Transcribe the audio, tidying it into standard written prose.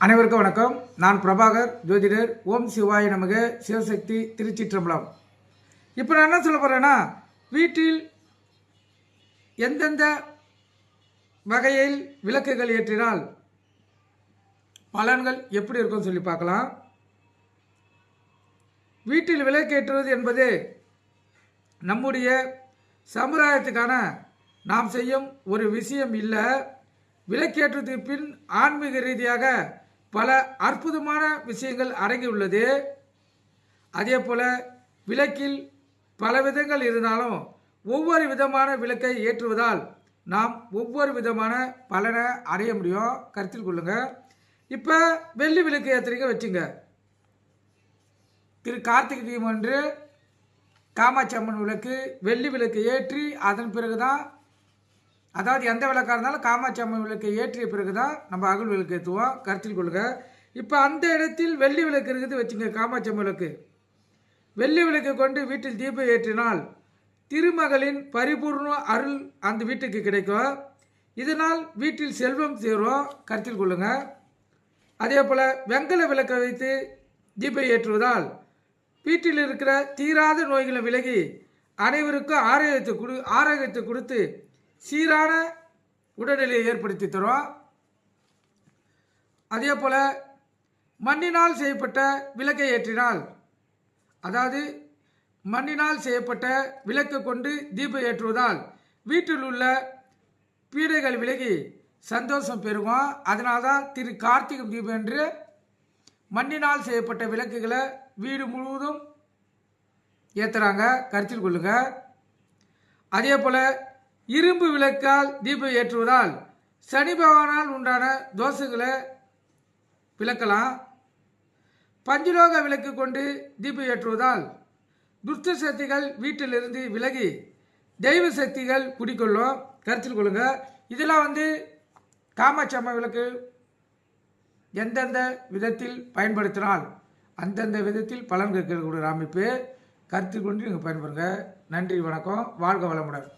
அனைவருக்கும் வணக்கம். நான் பிரபாகர் ஜோதிடர். ஓம் சிவாய நமக. சிவசக்தி திருச்சிற்றம்பலம். இப்போ நான் என்ன சொல்ல போகிறேன்னா, வீட்டில் எந்தெந்த வகையில் விளக்குகள் ஏற்றினால் பலன்கள் எப்படி இருக்கும்னு சொல்லி பார்க்கலாம். வீட்டில் விளக்கேற்றுவது என்பது நம்முடைய சமுதாயத்துக்கான நாம் செய்யும் ஒரு விஷயம் இல்லை. விளக்கேற்றத்துக்கு பின் ஆன்மீக ரீதியாக பல அற்புதமான விஷயங்கள் அடங்கியுள்ளது. அதே போல் விளக்கில் பல விதங்கள் இருந்தாலும் ஒவ்வொரு விதமான விளக்கை ஏற்றுவதால் நாம் ஒவ்வொரு விதமான பலனை அடைய முடியும். கருத்தில் கொள்ளுங்கள். இப்போ வெள்ளி விளக்கு ஏற்றுறீங்க வச்சுங்க. திரு கார்த்திகை தீபம் என்று காமாட்சி அம்மன் விளக்கு வெள்ளி விளக்கு ஏற்றி அதன் பிறகு தான், அதாவது எந்த விளக்காக இருந்தாலும் காமாட்சி அம்மன் விளக்கை ஏற்றிய பிறகு தான் நம்ம அகல் விளக்கு ஏற்றுவோம். கருத்தில் கொள்ளுங்க. இப்போ அந்த இடத்தில் வெள்ளி விளக்கு இருக்குது வச்சுங்க. காமாட்சி அம்மன் விளக்கு வெள்ளி விளக்கு கொண்டு வீட்டில் தீபம் ஏற்றினால் திருமகளின் பரிபூர்ண அருள் அந்த வீட்டுக்கு கிடைக்கும். இதனால் வீட்டில் செல்வம் சேரும். கருத்தில் கொள்ளுங்க. அதே போல் வெங்கல விளக்கை வைத்து தீபம் ஏற்றுவதால் வீட்டில் இருக்கிற தீராத நோய்களை விலகி அனைவருக்கும் ஆரோக்கியத்தை கொடுத்து சீரான உடல்நிலையை ஏற்படுத்தி தரும். அதே போல் மண்ணினால் செய்யப்பட்ட விளக்கை ஏற்றினால், அதாவது மண்ணினால் செய்யப்பட்ட விளக்கை கொண்டு தீபம் ஏற்றுவதால் வீட்டில் உள்ள பீடைகள் விலகி சந்தோஷம் பெருகும். அதனால்தான் திரு கார்த்திகை தீபம் என்று மண்ணினால் செய்யப்பட்ட விளக்குகளை வீடு முழுவதும் ஏற்றுறாங்க. கருத்தில் கொள்ளுங்க. அதே போல் இரும்பு விளக்கால் தீபம் ஏற்றுவதால் சனி பகவானால் உண்டான தோஷங்களை விளக்கலாம். பஞ்சலோக விளக்கு கொண்டு தீபம் ஏற்றுவதால் துஷ்ட சக்திகள் வீட்டிலிருந்து விலகி தெய்வ சக்திகள் குடிக்கொள்ளும். கருத்தில் கொள்ளுங்க. இதெல்லாம் காமாட்சி அம்மன் விளக்கு எந்தெந்த விதத்தில் பயன்படுத்தினால் அந்தந்த விதத்தில் பலன் கிடைக்கக்கூடிய அமைப்பு. கருத்தில் கொண்டு நீங்கள் பயன்படுங்க. நன்றி, வணக்கம். வாழ்க வளமுடன்.